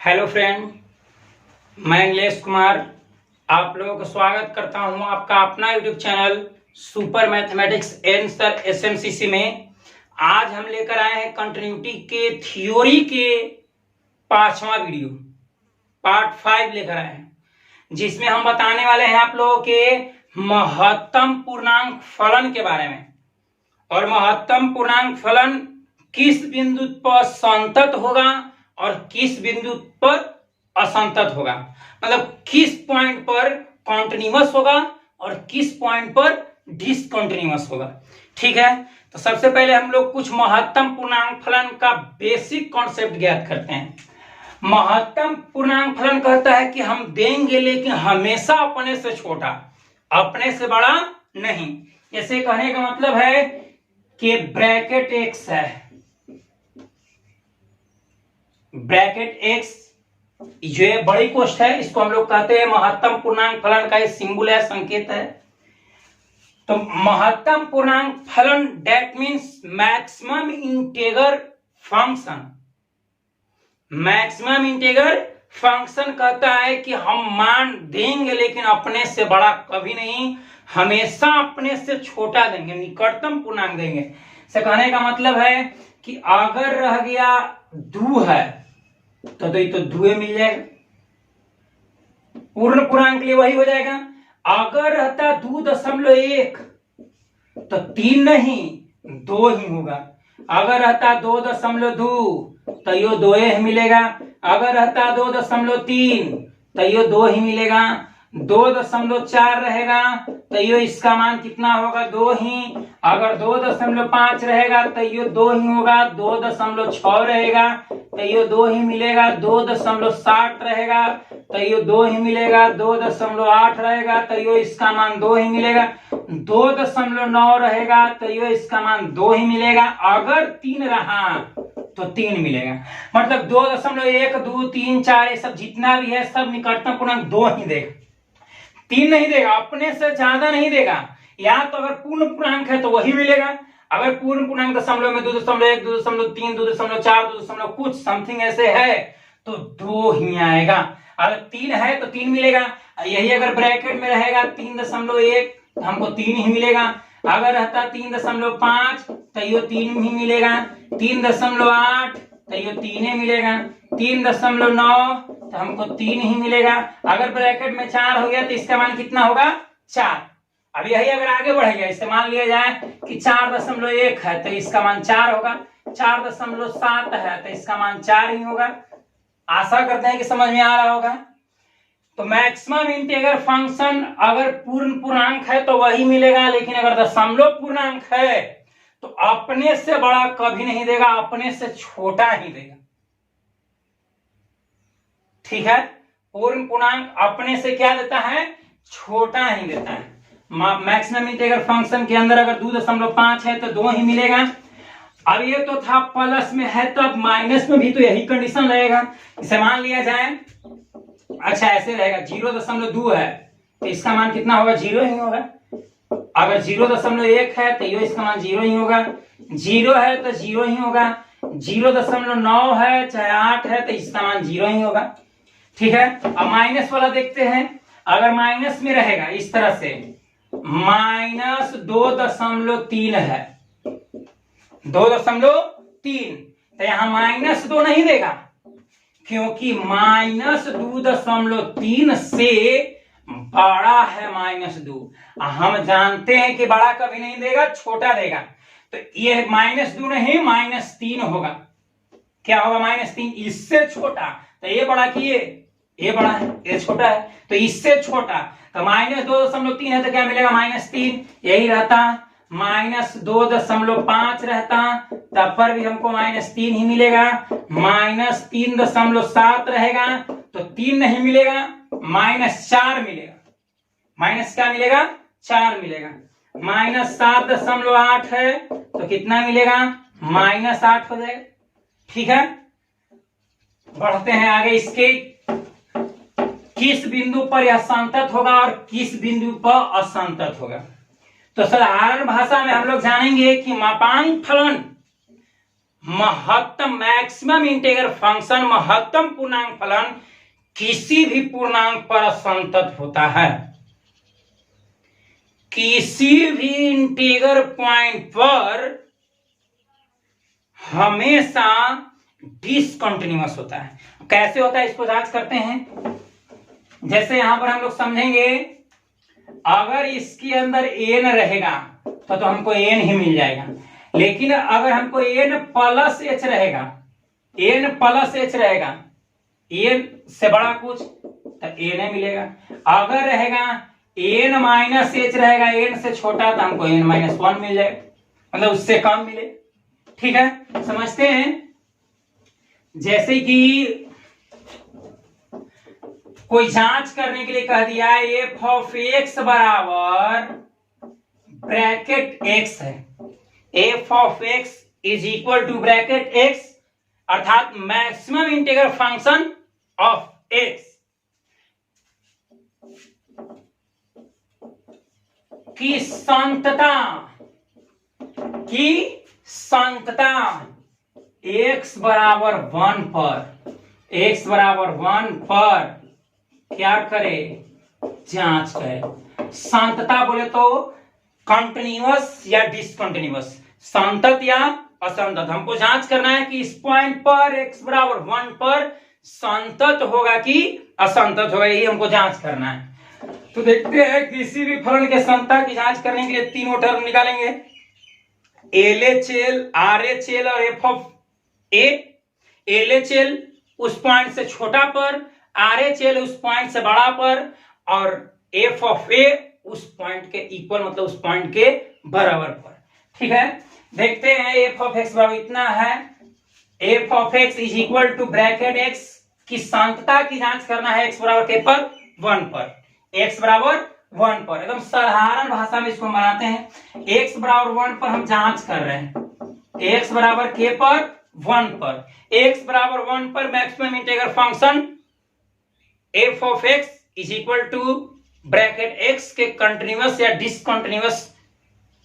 Hello friend, मैं नीलेश कुमार आप लोगों का स्वागत करता हूं आपका अपना YouTube channel super mathematics answer SMCC में। आज हम लेकर आए हैं कंटिन्यूटी के थ्योरी के पांचवा वीडियो पार्ट 5 लेकर आए हैं, जिसमें हम बताने वाले हैं आप लोगों के महत्तम पूर्णांक फलन के बारे में। और महत्तम पूर्णांक फलन किस बिंदु पर संतत होगा और किस बिंदु पर असंतत होगा, मतलब किस पॉइंट पर कॉन्टिन्यूअस होगा और किस पॉइंट पर डिसकंटिन्यूअस होगा। ठीक है, तो सबसे पहले हम लोग कुछ महत्तम पूर्णांक फलन का बेसिक कॉन्सेप्ट ज्ञात करते हैं। महत्तम पूर्णांक फलन कहता है कि हम देंगे लेकिन हमेशा अपने से छोटा, अपने से बड़ा नहीं। जैसे कहने का मतलब है कि ब्रैकेट एक्स है, ब्रैकेट एक्स जो है बड़ी कोष्ठ है, इसको हम लोग कहते हैं महत्तम पूर्णांक फलन का एक सिंबल है, संकेत है। तो महत्तम पूर्णांक फलन that means maximum integer function. Maximum integer function कहता है कि हम मान देंगे लेकिन अपने से बड़ा कभी नहीं, हमेशा अपने से छोटा देंगे, निकटतम पूर्णांक देंगे। से कहने का मतलब है कि अगर रह गया 2 है तो ये तो 2 मिल जाएगा, पूर्ण पूर्णांक के लिए वही हो जाएगा। अगर रहता 2.1 तो 3 नहीं 2 ही होगा। अगर रहता 2.2 तो ये 2 ही मिलेगा। अगर रहता 2.3 तो ये 2 ही मिलेगा। 2.4 रहेगा तो ये इसका मान कितना होगा, 2 ही। अगर 2.5 रहेगा तो ये 2 ही होगा। 2.6 रहेगा तो ये 2 ही मिलेगा। 2.7 रहेगा तो ये 2 ही मिलेगा। 2.8 रहेगा तो ये इसका मान 2 ही मिलेगा। 2.9 रहेगा तो ये इसका मान 2 ही मिलेगा। अगर 3 रहा तो 3 मिलेगा। मतलब 2.1 2 3 4 ये सब जितना भी है सब निकटतम पूर्णांक 2 ही देगा, 3 नहीं देगा, अपने से ज्यादा नहीं देगा। या तो अगर पूर्ण पूर्णांक है तो वही मिलेगा। अगर पूर्ण पूर्णांक दशमलव में 2.1 2.3 2.4 2. कुछ समथिंग ऐसे है तो 2 ही आएगा। अगर 3 है तो 3 मिलेगा। यही अगर ब्रैकेट में रहेगा 3.1 तो हमको 3 ही मिलेगा। अगर रहता 3.5 तो ये 3 ही मिलेगा। 3.8 तो ये 3 ही मिलेगा। 3.9 तो हमको 3 ही मिलेगा। अगर ब्रैकेट में 4 हो गया तो इसका मान कितना होगा, 4। अब यही अगर आगे बढ़ गया, इसे मान लिया जाए कि 4.1 है तो इसका मान 4 होगा। 4.7 है तो इसका मान 4 ही होगा। आशा करते हैं कि समझ में आ रहा होगा। तो मैक्सिमम इंटीजर फंक्शन अगर पूर्ण पूर्णांक है तो वही मिलेगा, लेकिन अगर दशमलव पूर्णांक है तो अपने से बड़ा कभी नहीं देगा, अपने से छोटा ही देगा। ठीक है, पूर्ण पूर्णांक अपने से क्या देता है, छोटा ही देता है। मैक्सिमम इंटीजर फंक्शन के अंदर अगर 2.5 है तो 2 ही मिलेगा। अब ये तो था प्लस में है, तो अब माइनस में भी तो यही कंडीशन रहेगा। इसे मान लिया जाए, अच्छा ऐसे रहेगा 0.2 है तो इसका मान कितना होगा, 0 ही होगा। अगर 0.1 है तो ये इसका मान 0 ही होगा। 0 है तो 0 ही होगा। 0.9 है चाहे 8 है तो इसका मान 0 ही होगा। ठीक है, अब माइनस वाला देखते हैं। अगर माइनस में रहेगा इस तरह से -2.3 है, 2.3 तो यहां -2 नहीं देगा, क्योंकि -2.3 से बड़ा है -2। हम जानते हैं कि बड़ा कभी नहीं देगा, छोटा देगा। तो ये -2 नहीं -3 होगा। क्या होगा, -3। इससे छोटा तो ये बड़ा कि ये बड़ा है, ये छोटा है, तो इससे छोटा तो -2.3 है तो क्या मिलेगा, -3। यही रहता -2.5 रहता तब पर भी हमको -3 ही मिलेगा। -3.7 रहेगा तो 3 नहीं मिलेगा, -4 मिलेगा। माइनस क्या मिलेगा, 4 मिलेगा। -7.8 है तो कितना मिलेगा, -8 हो जाएगा। ठीक है, बढ़ते हैं आगे। इसके किस बिंदु पर यह संतत होगा और किस बिंदु पर असंतत होगा। तो साधारण भाषा में हम लोग जानेंगे कि मापांक फलन महत्तम मैक्सिमम इंटीग्रल फंक्शन महत्तम पूर्णांक फलन किसी भी पूर्णांक पर असंतत होता है। किसी भी इंटीग्रल पॉइंट पर हमेशा डिसकंटिन्यूअस होता है। कैसे होता है इसको जांच करते हैं। जैसे यहां पर हम लोग समझेंगे, अगर इसके अंदर एन रहेगा तो हमको एन ही मिल जाएगा, लेकिन अगर हमको एन प्लस एच रहेगा, एन प्लस एच रहेगा, एन से बड़ा कुछ तो एन मिलेगा। अगर रहेगा एन माइनस एच रहेगा, एन से छोटा तो हमको एन माइनस वन मिल जाएगा, मतलब उससे कम मिले। ठीक है, समझते हैं। जैसे कि कोई जांच करने के लिए कह दिया एफ ऑफ एक्स बराबर ब्रैकेट एक्स है, f of x is equal to bracket x, अर्थात maximum integral function of x की संतता x बराबर 1 पर, x बराबर 1 पर क्या करे, जांच करे। संतता बोले तो कंटिन्यूअस या डिसकंटिन्यूअस, संतत या असंतत। हमको जांच करना है कि इस पॉइंट पर x बराबर 1 पर संतत होगा कि असंतत होगा, यही हमको जांच करना है। तो देखते हैं किसी भी फलन के संतता की जांच करने के लिए तीनों टर्म निकालेंगे, LHL, RHL और F ऑफ A। LHL उस पॉइंट से छोटा पर, RHL उस पॉइंट से बड़ा पर, और F ऑफ A उस पॉइंट के इक्वल, मतलब उस पॉइंट के बराबर पर। ठीक है, देखते हैं F ऑफ x बराबर इतना है, F of x is equal to bracket x की संतता की जांच करना है x बराबर के पर 1 पर, x बराबर 1 पर। एकदम साधारण भाषा में इसको बनाते हैं। x बराबर 1 पर हम जांच कर रहे हैं, x बराबर के पर 1 पर, x बराबर 1 पर maximum integral function f of x is equal to bracket x के कंटिन्यूअस या डिसकंटिन्यूअस,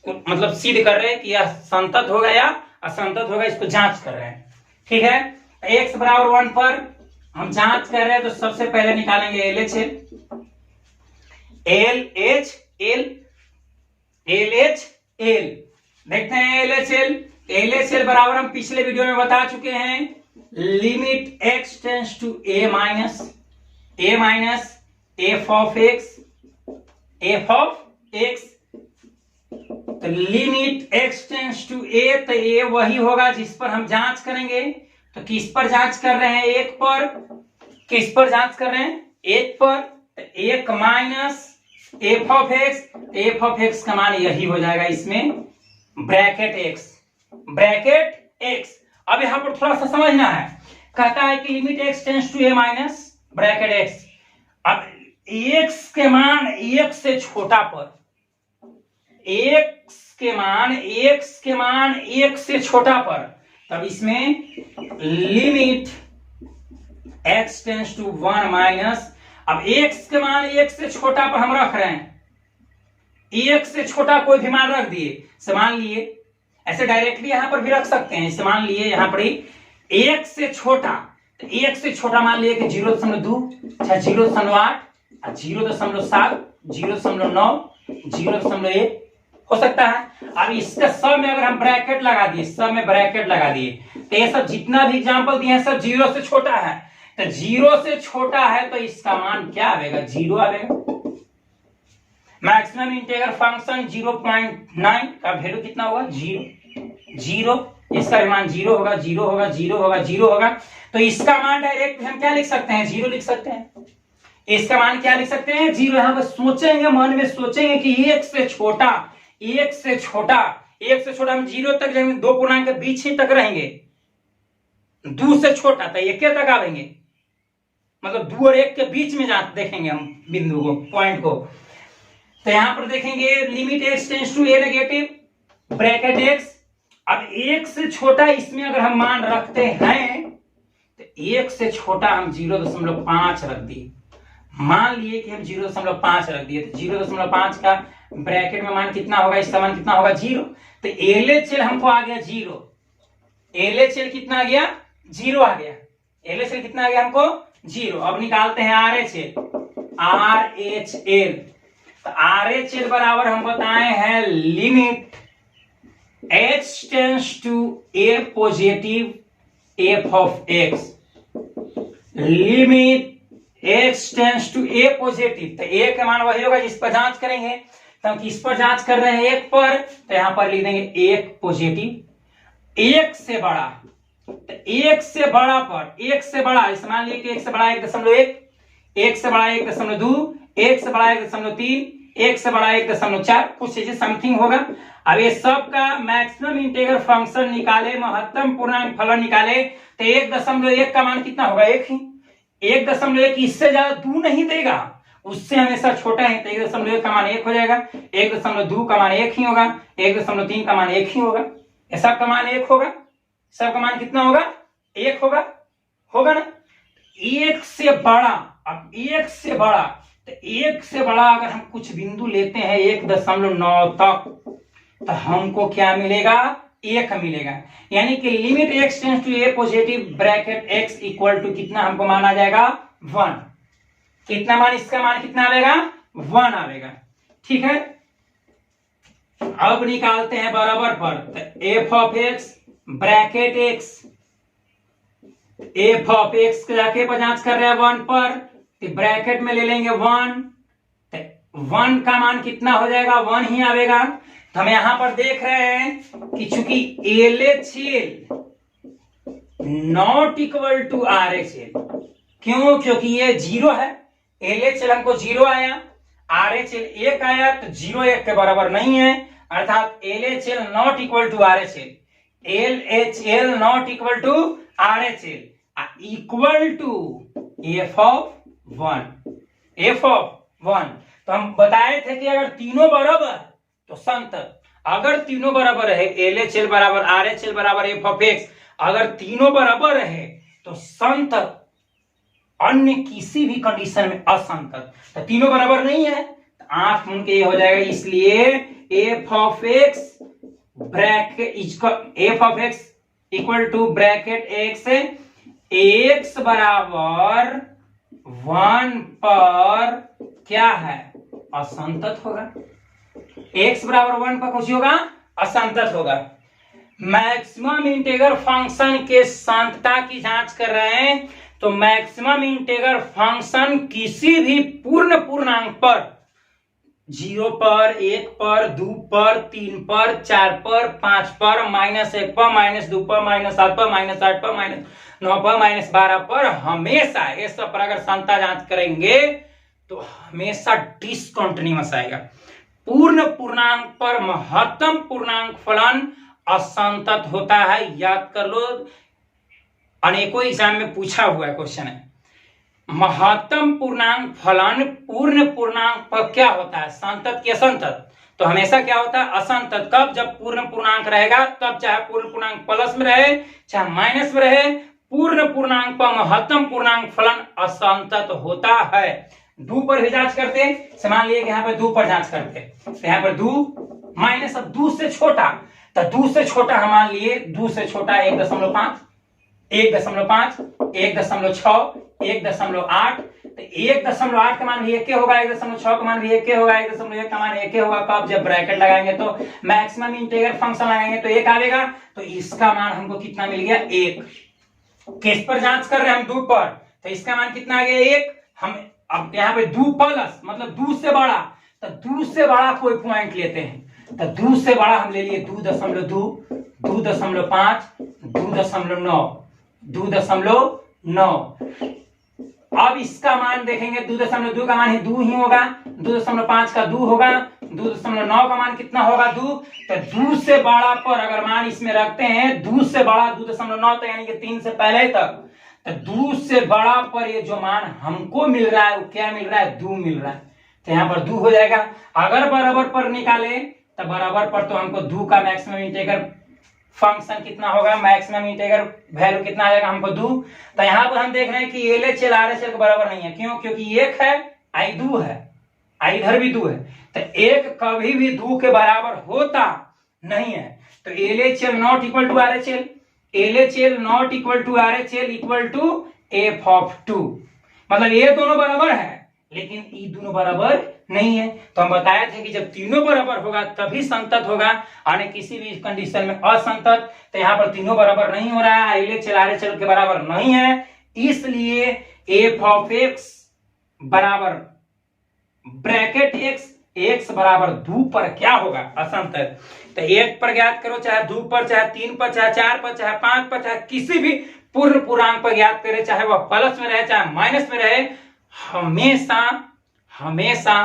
मतलब सिद्ध कर रहे हैं कि यह संतत होगा या असंतत होगा, इसको जांच कर रहे हैं। ठीक है, x बराबर 1 पर हम जांच कर रहे हैं, तो सबसे पहले निकालेंगे LHL, LHL देखते हैं LHL बराबर हम पिछले वीडियो में बता चुके हैं, limit x tends to a minus f of x, तो limit x tends to a, तो a वही होगा जिस पर हम जांच करेंगे। तो किस पर जांच कर रहे हैं, 1 पर। किस पर जांच कर रहे हैं, 1 पर, तो 1 माइनस f ऑफ x का मान यही हो जाएगा इसमें, ब्रैकेट x। अब यहां पर थोड़ा सा समझना है, कहता है कि limit x tends to a minus bracket x। अब x के मान 1 से छोटा पर, x के मान 1 से छोटा पर, तब इसमें limit x tends to 1 minus, अब x के मान 1 से छोटा पर हम रख रहे हैं, 1 से छोटा कोई भी मान रख दिए, मान लिए, ऐसे डायरेक्टली यहां पर भी रख सकते हैं, मान लिए यहां पर ही 1 से छोटा, तो 1 से छोटा मान लिए कि 0.2, 0.8, 0.7, 0.9, 0.1 हो सकता है। अब इसके सब में अगर हम ब्रैकेट लगा दिए, सब में ब्रैकेट लगा दिए, तो ये सब जितना भी एग्जांपल दिए हैं सब 0 से छोटा है, तो 0 से छोटा है तो इसका मान क्या आएगा, 0 आएगा। मैक्सिमम इंटीग्रल फंक्शन 0.9 का वैल्यू कितना होगा, 0, इसका भी मान 0 होगा, 0 होगा, 0 होगा, 0 होगा। तो इसका मान डायरेक्ट हम क्या लिख सकते हैं, 0 लिख सकते हैं। इसका मान क्या लिख सकते हैं, 0। यहां पर सोचेंगे, मन में सोचेंगे कि 1 से छोटा हम 0 तक जाएंगे, 2 पूर्णांक के बीच ही तक रहेंगे, 2 से छोटा तो 1 तक आवेंगे, मतलब 2 और 1 के बीच में देखेंगे हम बिंदु को, पॉइंट को। तो यहां पर देखेंगे limit x tends to a negative bracket x। अब 1 से छोटा इसमें अगर हम मान रखते हैं, तो 1 से छोटा हम 0.5 रख दिए, मान लिए कि हम 0.5 रख दिए, तो 0.5 का ब्रैकेट में मान कितना होगा, इसका मान कितना होगा, 0। तो LHL हमको आ गया 0, LHL कितना आ गया, 0 आ गया। LHL कितना आ गया हमको, 0। अब निकालते हैं RHL। RHL तो RHL बराबर हम बताए हैं limit H tends to A positive f of x, limit x tends to A positive. तो A का मान वही होगा जिस पर जांच करेंगे। तो हम किस पर जांच कर रहे हैं, 1 पर, तो यहां पर लिख देंगे 1 पॉजिटिव। 1 से बड़ा, तो 1 से बड़ा पर, 1 से बड़ा इस मान लीजिए कि 1 से बड़ा 1.1, 1 से बड़ा 1.2, 1 से बड़ा 1.3, 1 से बड़ा 1.4, कुछ ऐसे समथिंग होगा। अब ये सब का मैक्सिमम इंटीग्रल फंक्शन निकाले, महत्तम पूर्णांक फलन निकाले, तो 1.1 का मान कितना होगा, 1 ही। 1.1 इससे ज्यादा 2 नहीं देगा, उससे हमेशा छोटा है, तो 1.1 का मान 1 हो जाएगा। 1.2 का मान 1 ही होगा, 1.3 का मान 1 ही होगा, सब का मान 1 होगा। सब का मान कितना होगा, 1 होगा, होगा ना। 1 से बड़ा, अब 1 से बड़ा, तो 1 से बड़ा अगर हम कुछ बिंदु लेते हैं 1.9 तक, तो हमको क्या मिलेगा, 1 मिलेगा। यानी कि limit x tends to A positive bracket x equal to कितना हमको माना जाएगा, 1। कितना मान, इसका मान कितना आएगा, 1 आएगा। ठीक है, अब निकालते हैं बराबर पर, तो f of x bracket x, f of x जाके पर जांच कर रहे हैं 1 पर, तो ब्रैकेट में ले लेंगे 1, तो 1 का मान कितना हो जाएगा, 1 ही आएगा। तो हम यहां पर देख रहे हैं कि चूंकि LHL not equal to RHL, क्यों, क्योंकि ये 0 है। LHL हमको 0 आया, RHL 1 आया, तो 0 1 के बराबर नहीं है, अर्थात LHL not equal to RHL, LHL not equal to RHL, equal to f of 1, f of 1। तो हम बताए थे कि अगर तीनों बराबर तो संतत, अगर तीनों बराबर है, LHL बराबर RHL बराबर f ऑफ x, अगर तीनों बराबर है तो संतत, अन्य किसी भी कंडीशन में असंतत। तो तीनों बराबर नहीं है, तो आंख मूंद के ये हो जाएगा, इसलिए f of x bracket f of x equal to bracket x बराबर 1 पर क्या है, असंतत होगा। x बराबर 1 पर कुछ होगा, असंतत होगा। मैक्सिमम इंटीग्रल फंक्शन के संतता की जांच कर रहे हैं, तो मैक्सिमम इंटीग्रल फंक्शन किसी भी पूर्ण पूर्णांक पर, 0 पर, 1 पर, 2 पर, 3 पर, 4 पर, 5 पर, -1 पर, -2 पर, -7 पर, -8 पर, -9 पर, -12 पर, हमेशा ये सब पर अगर संतता जांच करेंगे तो हमेशा डिसकंटिन्यूअस आएगा। पूर्ण पूर्णांक पर महत्तम पूर्णांक फलन असंतत होता है, याद कर लो, अनेकों एग्जाम में पूछा हुआ क्वेश्चन है। महत्तम पूर्णांक फलन पूर्ण पूर्णांक पर क्या होता है, संतत की असंतत, तो हमेशा क्या होता है, असंतत। कब, जब पूर्ण पूर्णांक रहेगा तब, चाहे पूर्ण पूर्णांक प्लस में रहे चाहे माइनस में रहे, पूर्ण पूर्णांक पर महत्तम पूर्णांक फलन असंतत होता है। 2 पर भी जांच करते, मान लिए कि यहाँ पर 2 पर जांच करते, तो यहाँ पर 2 माइनस, अब 2 से छोटा, तो 2 से छोटा हम मान लिए, 2 से छोटा 1.5, 1.5, 1.6, 1.8, तो 1.8 का मान भी 1 होगा, 1.6 का मान भी 1 होगा, 1.1 का मान 1 होगा। कब, जब ब्रैकेट लगाएंगे तो मैक्सिमम इंटीग्रल फंक्शन लगाएंगे तो 1 आएगा, तो इसका मान हमको कितना मिल गया, 1। किस पर जांच कर रहे हैं हम, 2 पर, तो इसका मान कितना आ गया, 1। हम अब यहाँ पे 2 प्लस मतलब 2 से बड़ा, तो 2 से बड़ा कोई पॉइंट लेते हैं, तो 2 से बड़ा हम ले लिए 2.2, 2.5, 2.9, 2.9। अब इसका मान देखेंगे, 2.2 का मान ही 2 ही होगा, 2.5 का 2 होगा, 2.9 का मान कितना होगा, 2। तो 2 से बड़ा पर अगर मान इसमें रखते हैं, 2 से बड़ा 2.9, तो यानी कि 3 से पहले तक, तो 2 से बड़ा पर ये जो मान हमको मिल रहा है वो क्या मिल रहा है, 2 मिल रहा है, तो यहाँ पर 2 हो जाएगा। अगर बराबर पर निकाले तो बराबर पर तो हमको 2 का मैक्सिमम इंटीग्रल फंक्शन कितना होगा, मैक्सिमम इंटीग्रल वैल्यू कितना आ जाएगा हमको 2। तो यहाँ पर हम देख रहे हैं कि LHL RHL के बराबर नहीं है, क्यों, क्योंकि 1 है, I 2 है, I इधर भी 2 है, तो 1 कभी भी 2 के बराबर होता नहीं है। तो LHL not equal to RHL, LHL not equal to RHL equal to f(2). मतलब ये दोनों बराबर है लेकिन ये दोनों बराबर नहीं है। तो हम बताए थे कि जब तीनों बराबर होगा तभी संतत होगा, और किसी भी कंडीशन में असंतत। तो यहाँ पर तीनों बराबर नहीं हो रहा है, LHL RHL के बराबर नहीं है, इसलिए f(x) बराबर ब्रैकेट x बराबर 2 पर क्या होगा? असंतत। तो 1 पर ज्ञात करो, चाहे 2 पर, चाहे 3 पर, चाहे 4 पर, चाहे 5 पर, चाहे किसी भी पूर्ण पूर्णांक पर ज्ञात करे, चाहे वह प्लस में रहे चाहे माइनस में रहे, हमेशा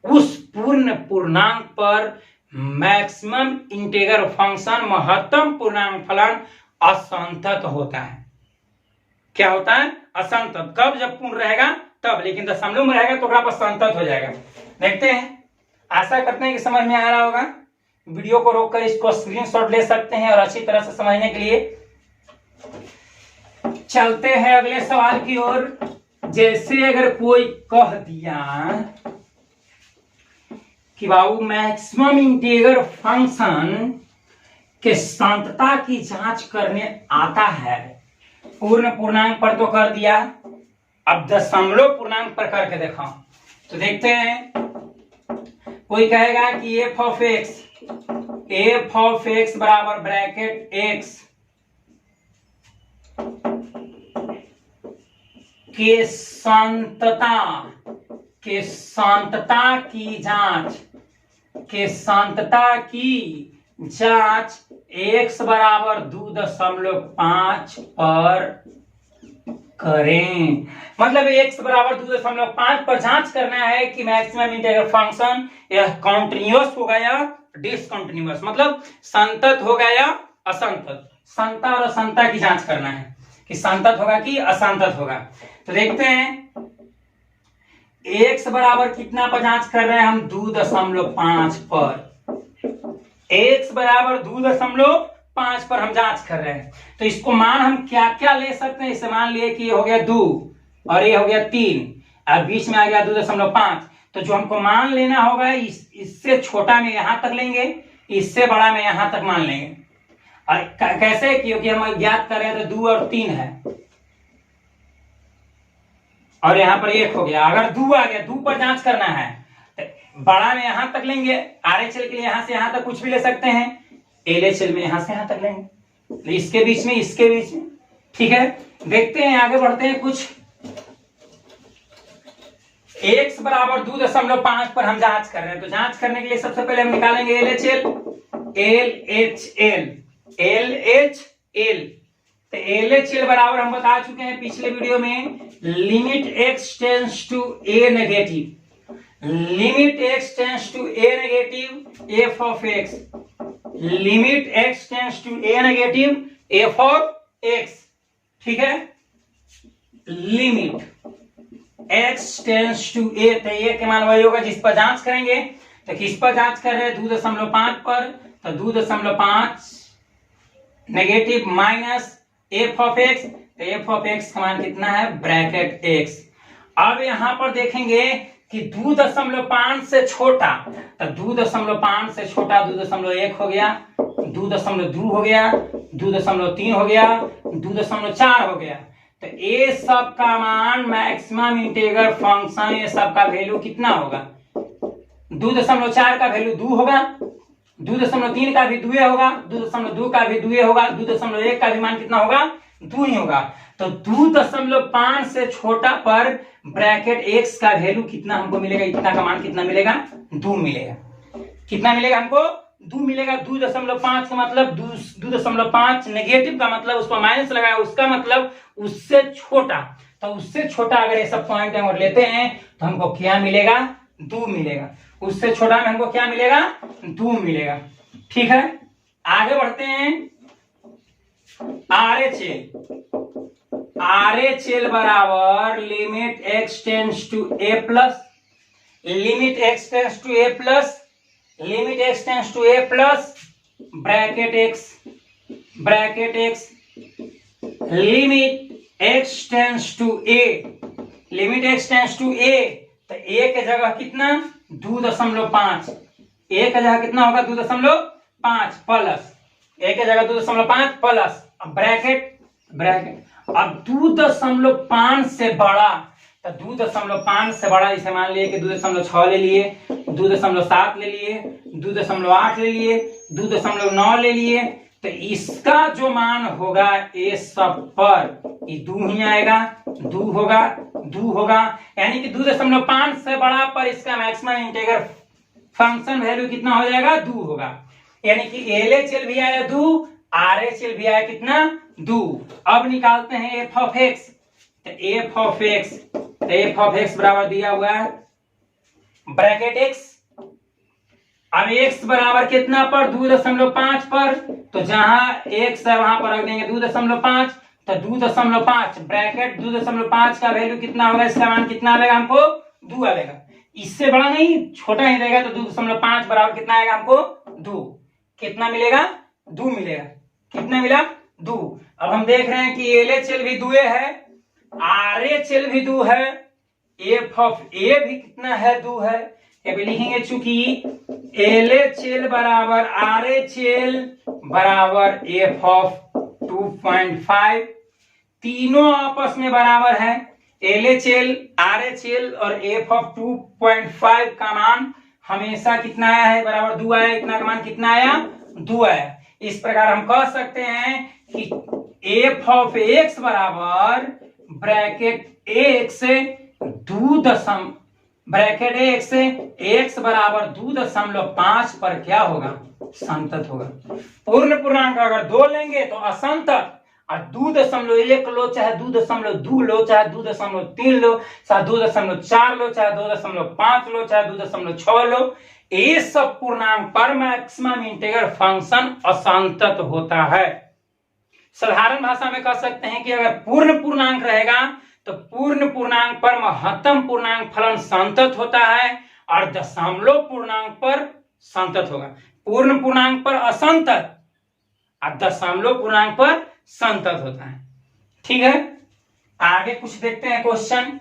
उस पूर्ण पूर्णांक पर मैक्सिमम इंटीग्रल फंक्शन, महत्तम पूर्णांक फलन असंतत होता है। क्या होता है? असंतत। कब? जब पूर्ण रहेगा तब, लेकिन दशमलव में रहेगा तो पर संतत हो जाएगा। देखते हैं, आशा करते हैं कि समझ में आ रहा होगा। वीडियो को रोककर इसको स्क्रीनशॉट ले सकते हैं और अच्छी तरह से समझने के लिए चलते हैं अगले सवाल की ओर। जैसे अगर कोई कह दिया कि बाबू मैक्सिमम इंटीग्रल फंक्शन के सांतता की जांच करने आता है, पूर्ण पूर्णांक पर तो कर दिया, अब दशमलव पूर्णांक पर करके देखो। तो देखते हैं, कोई कहेगा कि f ऑफ x बराबर ब्रैकेट x के सांतता की जांच x बराबर 2.5 पर करें। मतलब x बराबर 2.5 पर जांच करना है कि मैक्सिमम इंटीग्रल फंक्शन यह कॉन्टिन्यूअस होगा या डिसकंटिन्यूअस, मतलब संतत होगा या असंतत। संतत और असंतत की जांच करना है कि संतत होगा कि असंतत होगा। तो देखते हैं, x बराबर कितना पर जांच कर रहे हैं हम? 2.5 पर। x बराबर 2.5 पर हम जांच कर रहे हैं। तो इसको मान हम क्या क्या ले सकते हैं? इसे मान लिए कि ये हो गया 2 और ये हो गया 3 और बीच में आ गया 2.5। तो जो हमको मान लेना होगा, इससे छोटा में यहां तक लेंगे, इससे बड़ा में यहां तक मान लेंगे। और कैसे? क्योंकि हम ज्ञात कर रहे हैं तो 2 और 3 है और यहाँ पर 1 हो गया। अगर 2 आ गया, 2 पर जांच करना है तो बड़ा में यहां तक लेंगे, RHL के लिए यहां से यहां तक कुछ भी ले सकते हैं, LHL में यहां से यहां तक लेंगे, इसके बीच में, इसके बीच में। ठीक है, देखते हैं, आगे बढ़ते हैं। कुछ x बराबर 2.5 पर हम जांच कर रहे हैं। तो जांच करने के लिए सबसे पहले हम निकालेंगे LHL। तो LHL बराबर हम बता चुके हैं पिछले वीडियो में, limit x tends to a negative, limit x tends to a negative f of x, limit x tends to a negative f of x। ठीक है, limit x tends to a, तो a के मान वही होगा जिस पर जांच करेंगे। तो किस पर जांच कर रहे हैं? 2.5 पर। तो 2.5 negative minus f of x, तो f ऑफ x का मान कितना है? Bracket x। अब यहां पर देखेंगे कि 2.5 से छोटा, तो 2.5 से छोटा 2.1 हो गया, 2.2 हो गया, 2.3 हो गया, 2.4 हो गया। तो ये सब का मान मैक्सिमम इंटीग्रल फंक्शन, ये सब का वैल्यू कितना होगा? 2.4 का वैल्यू 2 होगा, 2.3 का भी 2 होगा, 2.2 का भी 2 होगा, 2.1 का भी मान कितना होगा? 2 ही होगा। तो 2.5 से छोटा पर ब्रैकेट x का वैल्यू कितना हमको मिलेगा? इतना का मान कितना मिलेगा? 2 मिलेगा। कितना मिलेगा हमको? 2 मिलेगा। 2.5 का मतलब 2.5 नेगेटिव का मतलब उस पर माइनस लगाया, उसका मतलब उससे छोटा। तो उससे छोटा अगर ये सब पॉइंट हम लेते हैं तो हमको क्या मिलेगा? 2 मिलेगा। उससे छोटा में हमको क्या मिलेगा? 2 मिलेगा। ठीक है, आगे बढ़ते हैं। RHL बराबर limit x tends to a plus, limit x tends to a plus, limit x tends to a plus bracket x limit x tends to a, limit x tends to a। तो a के जगह कितना? 2.5। a के जगह कितना होगा? 2.5 plus, a के जगह 2.5 प्लस ब्रैकेट ब्रैकेट अब 2.5 से बड़ा, तो 2.5 से बड़ा, जैसे मान लिए कि 2.6 ले लिए, 2.7 ले लिए, 2.8 ले लिए, 2.9 ले लिए, तो इसका जो मान होगा ये सब पर ये 2 ही आएगा, 2 होगा, 2 होगा, यानी कि 2.5 से बड़ा पर इसका मैक्सिमम इंटीग्रल फंक्शन वैल्यू कितना हो जाएगा, 2 होगा। यानी कि LHL भी आया 2, RHL भी आया कितना, 2। अब निकालते हैं f ऑफ x, तो f ऑफ x बराबर दिया हुआ है ब्रैकेट x। अब x बराबर कितना पर, 2.5 पर, तो जहां x है वहां पर रख देंगे 2.5, तो 2.5 ब्रैकेट 2.5 का वैल्यू कितना होगा, इसका मान कितना आएगा हमको, 2 आएगा। इससे बड़ा नहीं, छोटा ही रहेगा, तो 2.5 बराबर कितना आएगा हमको, 2। कितना मिलेगा, 2 मिलेगा। कितना मिला, 2। अब हम देख रहे हैं कि LHL भी 2 है, RHL भी 2 है, f ऑफ a भी कितना है, 2 है। अब लिखेंगे चूंकि LHL बराबर RHL बराबर f ऑफ 2.5, तीनों आपस में बराबर है। LHL, RHL और f ऑफ 2.5 का मान हमेशा कितना आया है, बराबर 2 आया। इतना का मान कितना आया, 2 आया। इस प्रकार हम कह सकते हैं कि f ऑफ x बराबर ब्रैकेट x 2 ब्रैकेट x बराबर 2.5 पर क्या होगा, संतत होगा। पूर्ण पूर्णांक अगर 2 लेंगे तो असंतत, और 2.1 लो, चाहे 2.2 लो, चाहे 2.3 लो, चाहे 2.4 लो, चाहे 2.5 लो, चाहे 2.6 लो, ये सब पूर्णांक पर मैक्सिमम इंटीग्रल फंक्शन असंतत होता है। साधारण भाषा में कह सकते हैं कि अगर पूर्ण पूर्णांक रहेगा तो पूर्ण पूर्णांक पर महत्तम पूर्णांक फलन संतत होता है, और दशमलव पूर्णांक पर संतत होगा। पूर्ण पूर्णांक पर असंतत और दशमलव पूर्णांक पर संतत होता है। ठीक है, आगे कुछ देखते हैं क्वेश्चन।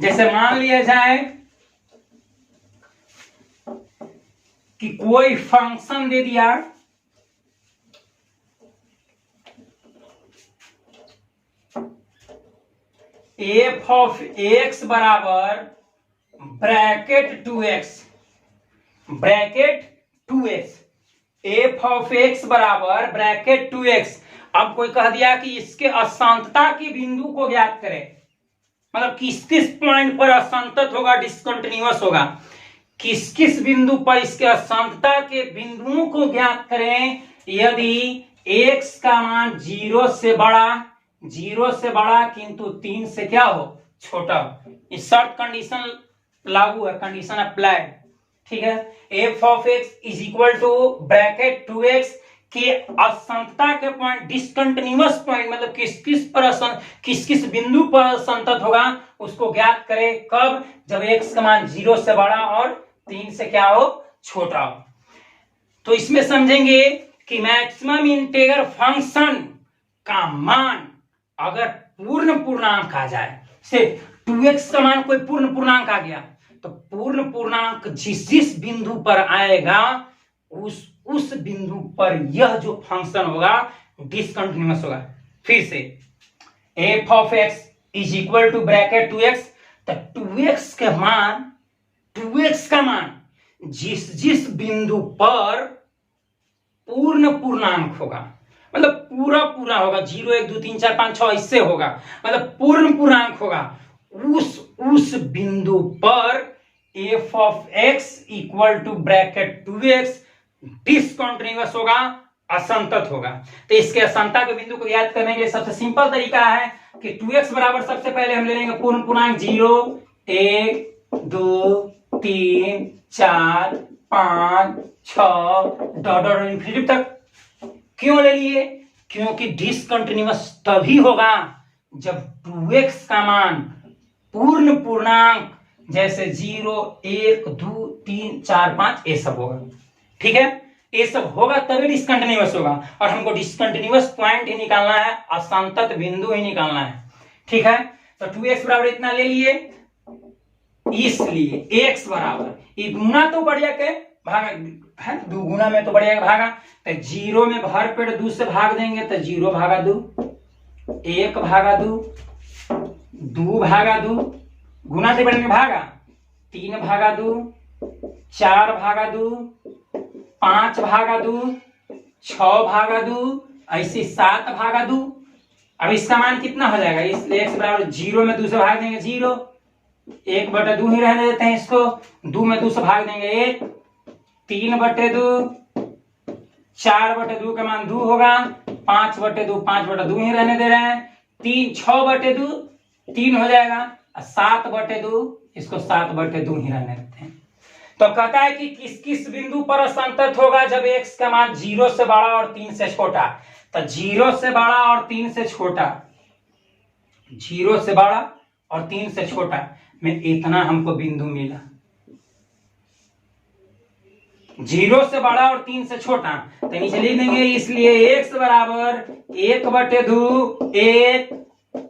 जैसे मान लिया जाए कि कोई फंक्शन दे दिया, f ऑफ x बराबर bracket 2x, f of x बराबर ब्रैकेट 2x। अब कोई कह दिया कि इसके असंतता के बिंदु को ज्ञात करें, मतलब किस किस पॉइंट पर असंतत होगा, डिसकंटिन्यूअस होगा, किस किस बिंदु पर इसके असंतता के बिंदुओं को ज्ञात करें यदि x का मान 0 से बड़ा किंतु 3 से क्या हो, छोटा हो। इस शर्त कंडीशन लागू है, कंडीशन अप्लाइड। ठीक है, f of x is equal to bracket 2x के असंतता के पॉइंट, डिसकंटिन्यूअस पॉइंट, मतलब किस किस बिंदु पर असंतत होगा उसको ज्ञात करें। कब, जब x का मान 0 से बड़ा और 3 से क्या हो, छोटा हो। तो इसमें समझेंगे कि मैक्सिमम इंटीग्रल फंक्शन का मान अगर पूर्ण पूर्णांक आ जाए, सिर्फ 2x का मान कोई पूर्ण पूर्णांक आ गया, तो पूर्ण पूर्णांक जिस बिंदु पर आएगा उस बिंदु पर यह जो फंक्शन होगा डिसकंटिन्यूअस होगा। फिर से f of x is equal to bracket 2x, तो 2x का मान जिस बिंदु पर पूर्ण पूर्णांक होगा, मतलब पूरा होगा, 0 1 2 3 4 5 6 इससे होगा, मतलब पूर्ण पूर्णांक होगा, उस बिंदु पर f of x equal to bracket 2x discontinuous होगा, असंतत होगा। तो इसके असंतता के बिंदु को याद करने के लिए सबसे सिंपल तरीका है कि 2x बराबर सबसे पहले हम ले लेंगे पूर्ण पूर्णांक 0 1 2 3 4 5 6 डॉट इंफिनिटी तक। क्यों ले लिए, क्योंकि डिसकंटिन्यूअस तभी होगा जब 2x का मान पूर्ण पूर्णांक जैसे 0 1 2 3 4 5 ये सब होगा। ठीक है, ये सब होगा तभी डिसकंटिन्यूअस होगा, और हमको डिसकंटिन्यूअस पॉइंट ही निकालना है, असंतत बिंदु ही निकालना है। ठीक है, तो 2x बराबर इतना ले लिए, इसलिए x बराबर ये गुना तो बढ़िया के भागा है, 2 गुना में तो बढ़ जाएगा भागा, तो 0 में भर पेड़ 2 से भाग देंगे तो 0 भागा 2, 1 भागा 2, 2 भागा 2, गुना से बढ़ेंगे भागा, 3 भागा 2, 4 भागा 2, 5 भागा 2, 6 भागा 2, ऐसे 7 भागा 2। अब इसका मान कितना हो जाएगा, इसलिए x बराबर 0 में 2 से भाग देंगे 0, 1/2 ही रहने देते हैं इसको, 2 में 2 से भाग देंगे 1, 3/2, 4/2 का मान 2 होगा, 5/2 5/2 ही रहने दे रहे हैं, 6/2 3 हो जाएगा, 7/2 इसको 7/2 ही रहने देते हैं। तो कहता है कि किस किस बिंदु पर असंतत होगा जब x का मान 0 से बड़ा और 3 से छोटा। तो 0 से बड़ा और 3 से छोटा, 0 से बड़ा और 3 से छोटा में इतना हमको बिंदु मिला, 0 से बड़ा और 3 से छोटा, तो नीचे लिख देंगे, इसलिए x बराबर 1/2 1,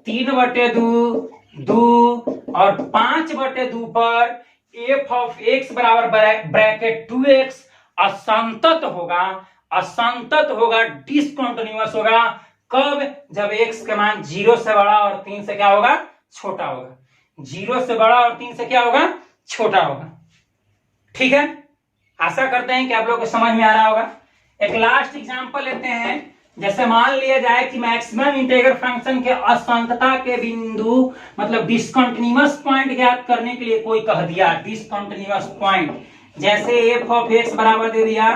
3/2 2 और 5/2 पर f ऑफ x बराबर ब्रैकेट 2x असंतत होगा, असंतत होगा, डिसकंटिन्यूअस होगा। कब? जब x का मान 0 से बड़ा और 3 से क्या होगा, छोटा होगा। 0 से बड़ा और 3 से क्या होगा, छोटा होगा। ठीक है, आशा करते हैं कि आप लोगों को समझ में आ रहा होगा। एक लास्ट एग्जांपल लेते हैं। जैसे मान लिया जाए कि मैक्सिमम इंटीग्रल फंक्शन के असंतता के बिंदु मतलब डिसकंटिन्यूअस पॉइंट ज्ञात करने के लिए कोई कह दिया डिसकंटिन्यूअस पॉइंट, जैसे f ऑफ x बराबर दे दिया,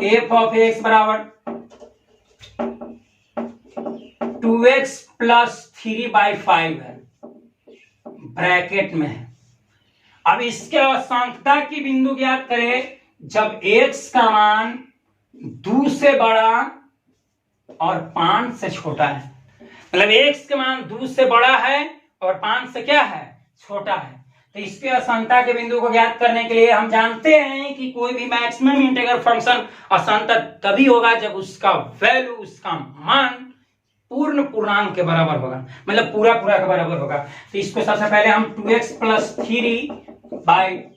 f ऑफ x बराबर 2x प्लस 3/5 है, ब्रैकेट में है। अब इसके असंतता की बिंदु ज्ञात करें जब x का मान 2 से बड़ा और 5 से छोटा है, मतलब x का मान 2 से बड़ा है और 5 से क्या है, छोटा है। तो इसके असंतता के बिंदु को ज्ञात करने के लिए हम जानते हैं कि कोई भी मैक्सिमम इंटीग्रल फंक्शन असंतत तभी होगा जब उसका वैल्यू, उसका मान पूर्ण पूर्णांक के बराबर होगा, मतलब पूरा पूरा के बराबर होगा। तो इसको सबसे पहले हम 2x प्लस 3/5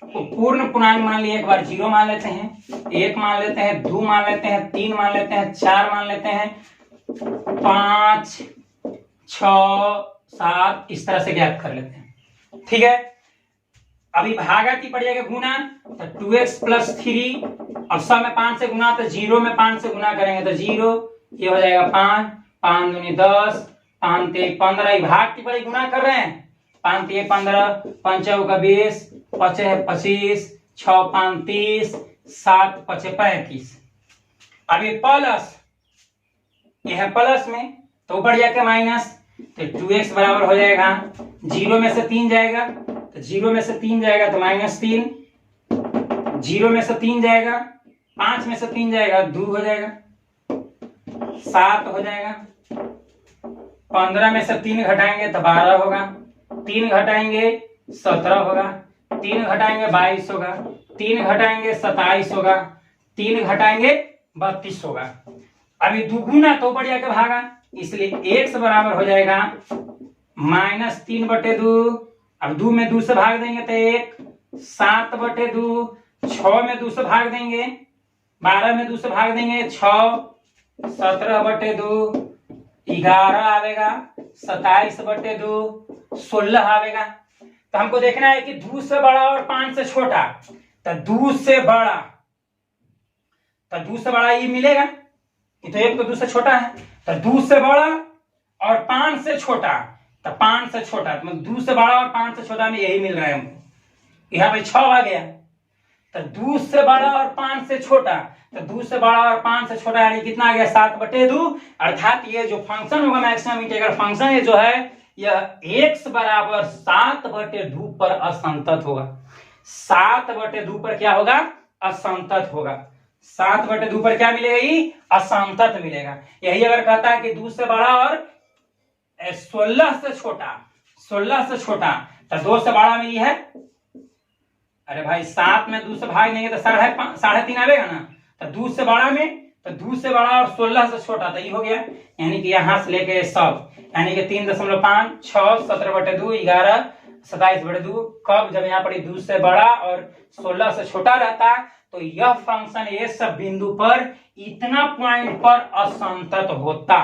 को पूर्ण पूर्णांक मान लिए, एक बार 0 मान लेते हैं, 1 मान लेते हैं, 2 मान लेते हैं, 3 मान लेते हैं, 4 मान लेते हैं, 5 6 7 इस तरह से ज्ञात कर लेते हैं। ठीक है, अभी भागाती पड़ जाएगा गुना, तो 2x प्लस 3, अब सब में 5 से गुना, तो 0 में 5 से गुना करेंगे तो 0, ये हो जाएगा 5, 5 दूनी 10, 5 3 15, भाग पड़ी गुना कर रहे हैं, 5 3 15, 5 चौका 20, 5 25, 6 5 30, 7 5 35। अब ये प्लस, ये है प्लस में, तो ऊपर जाके माइनस, तो 2x बराबर हो जाएगा 0 में से 3 जाएगा, तो 0 में से 3 जाएगा तो -3, 0 में से 3 जाएगा, 5 में से 3 जाएगा 2 हो जाएगा, 7 हो जाएगा, 15 में से 3 घटाएंगे तो 12 होगा, 3 घटाएंगे 17 होगा, 3 घटाएंगे 22 होगा, 3 घटाएंगे 27 होगा, 3 घटाएंगे 32 होगा। अभी दुगुना तो ऊपर जाकर भागा, इसलिए x बराबर हो जाएगा -3/2, अब 2 में 2 से भाग देंगे तो 1, 7/2, 6 में 2 से भाग देंगे, 12 में 2 से भाग देंगे 6, 17/2, 11 आवेगा, 27/2, 16 आवेगा। तो हमको देखना है कि 2 से बड़ा और 5 से छोटा, तो 2 से बड़ा, तो 2 से बड़ा ये मिलेगा, ये तो एक तो 2 से छोटा है, तो 2 से बड़ा और 5 से छोटा, तो 5 से छोटा, मतलब 2 से बड़ा और 5 से छोटा में यही मिल रहा है हमको। यहाँ पे 6 आ गया, तो 2 से बड़ा और 5 से छोटा, तो 2 से बड़ा और 5 से छोटा यानी कितना आ गया 7/2, अर्थात ये जो फंक्शन होगा मैक्सिमम इंटीग्रल फंक्शन, ये जो है यह x बराबर 7/2 पर असंतत होगा। 7/2 पर क्या होगा, असंतत होगा। 7/2 पर क्या मिलेगा, ये असंतत मिलेगा। यही अगर कहता है कि 2 से बड़ा और 16 से छोटा, 16 से छोटा, तो 2 से बड़ा में ये है, अरे भाई 7 में 2 से भाग देंगे तो 3.5 आवेगा ना, तो 2 से बड़ा में, तो 2 से बड़ा और 16 से छोटा, तो ये हो गया, यानी कि यहां से लेके सब, यानी कि 3.5, 6, 17/2, 11, 27/2 कब, जब यहाँ पर 2 से बड़ा और 16 से छोटा रहता है तो यह फंक्शन ये सब बिंदु पर इतना पॉइंट पर असंतत होता।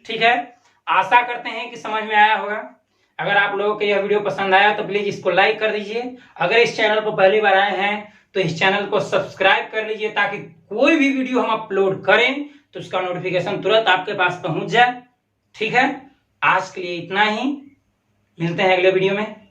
ठीक है, आशा करते हैं कि समझ में आया होगा। अगर आप लोगों को यह वीडियो पसंद आया तो प्लीज इसको लाइक कर दीजिए। अगर इस चैनल पर पहली बार आए हैं तो इस चैनल को सब्सक्राइब कर लीजिए ताकि कोई भी वीडियो हम अपलोड करें तो उसका नोटिफिकेशन तुरंत आपके पास पहुंच जाए। ठीक है, आज के लिए इतना ही, मिलते हैं अगले वीडियो में।